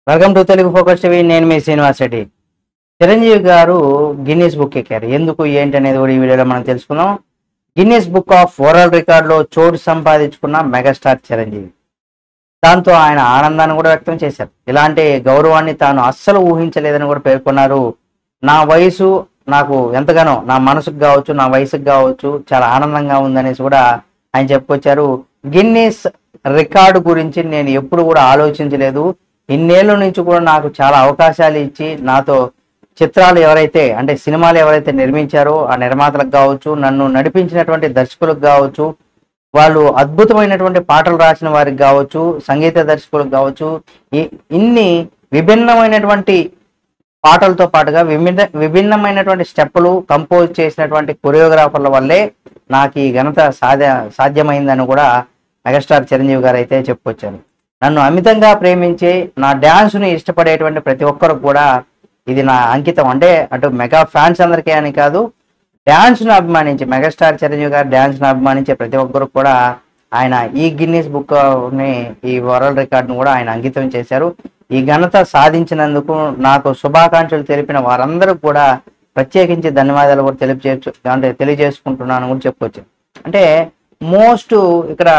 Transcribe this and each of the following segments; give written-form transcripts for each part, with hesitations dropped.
Welcome to Telugu focus TV. నేను మీ శ్రీనివాస్ రెడ్డి. చిరంజీవి గారు Guinness book ఎక్కారు. ఎందుకు ఏంటి అనేది కూడా ఈ వీడియోలో మనం తెలుసుకుందాం. గిన్నీస్ బుక్ ఆఫ్ వరల్డ్ రికార్డులో చోటు సంపాదించుకున్న మెగాస్టార్ చిరంజీవి. దాంతో ఆయన ఆనందాన్ని కూడా వ్యక్తం చేశారు. ఇలాంటి గౌరవాన్ని తాను అస్సలు ఊహించలేదని కూడా పేర్కొన్నారు. నా వయసు నాకు ఎంతగానో, నా మనసుకు కావచ్చు, నా వయసుకు కావచ్చు, చాలా ఆనందంగా ఉందనేసి కూడా ఆయన చెప్పుకొచ్చారు. గిన్నీస్ రికార్డు గురించి నేను ఎప్పుడు కూడా ఆలోచించలేదు. ఇన్నేళ్ల నుంచి కూడా నాకు చాలా అవకాశాలు ఇచ్చి నాతో చిత్రాలు ఎవరైతే అంటే సినిమాలు ఎవరైతే నిర్మించారో ఆ నిర్మాతలకు కావచ్చు, నన్ను నడిపించినటువంటి దర్శకులకు కావచ్చు, వాళ్ళు అద్భుతమైనటువంటి పాటలు రాసిన వారికి కావచ్చు, సంగీత దర్శకులకు కావచ్చు, ఇన్ని విభిన్నమైనటువంటి పాటలతో పాటుగా విభిన్నమైనటువంటి స్టెప్పులు కంపోజ్ చేసినటువంటి కొరియోగ్రాఫర్ల వల్లే నాకు ఈ ఘనత సాధ్యమైందని కూడా మెగాస్టార్ చిరంజీవి గారు అయితే చెప్పుకొచ్చారు. నన్ను అమితంగా ప్రేమించి నా డ్యాన్స్ని ఇష్టపడేటువంటి ప్రతి ఒక్కరు కూడా ఇది నా అంకితం. అంటే అటు మెగా ఫ్యాన్స్ అందరికీ అని కాదు, డ్యాన్స్ను అభిమానించి మెగాస్టార్ చిరంజీవి గారు డ్యాన్స్ను అభిమానించే ప్రతి ఒక్కరు కూడా ఆయన ఈ గిన్నీస్ బుక్ని, ఈ వరల్డ్ రికార్డును కూడా ఆయన అంకితం చేశారు. ఈ ఘనత సాధించినందుకు నాకు శుభాకాంక్షలు తెలిపిన వారందరూ కూడా ప్రత్యేకించి ధన్యవాదాలు కూడా తెలియజేసుకుంటున్నాను కూడా చెప్పుకోవచ్చు. అంటే మోస్ట్ ఇక్కడ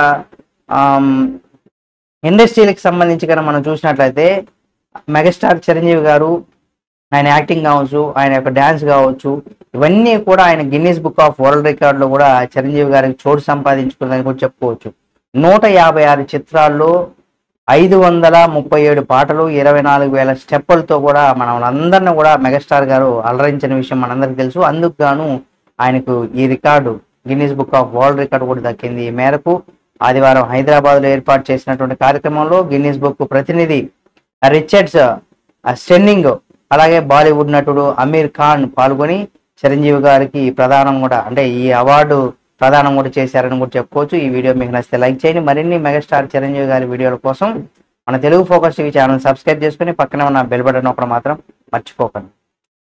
ఇండస్ట్రీలకు సంబంధించి కనుక మనం చూసినట్లయితే మెగాస్టార్ చిరంజీవి గారు ఆయన యాక్టింగ్ కావచ్చు, ఆయన యొక్క డ్యాన్స్ కావచ్చు, ఇవన్నీ కూడా ఆయన గిన్నీస్ బుక్ ఆఫ్ వరల్డ్ రికార్డులో కూడా చిరంజీవి గారికి చోటు సంపాదించుకుందని కూడా చెప్పుకోవచ్చు. 156 చిత్రాల్లో 537 పాటలు, 24,000 స్టెప్పులతో కూడా మనం అందరినీ కూడా మెగాస్టార్ గారు అలరించిన విషయం మనందరికీ తెలుసు. అందుకు గాను ఆయనకు ఈ record Guinness book of world record కూడా దక్కింది. ఈ మేరకు ఆదివారం హైదరాబాద్లో ఏర్పాటు చేసినటువంటి కార్యక్రమంలో గిన్నీస్ బుక్ ప్రతినిధి రిచర్డ్స్ స్టెన్నింగ్, అలాగే బాలీవుడ్ నటుడు అమీర్ ఖాన్ పాల్గొని చిరంజీవి గారికి ప్రదానం కూడా, అంటే ఈ అవార్డు ప్రదానం కూడా చేశారని కూడా చెప్పుకోవచ్చు. ఈ వీడియో మీకు నచ్చితే లైక్ చేయండి. మరిన్ని మెగాస్టార్ చిరంజీవి గారి వీడియోల కోసం మన Telugu focus TV channel subscribe చేసుకుని పక్కనే ఉన్న బెల్ బటన్ ఒకటి మాత్రం మర్చిపోకండి.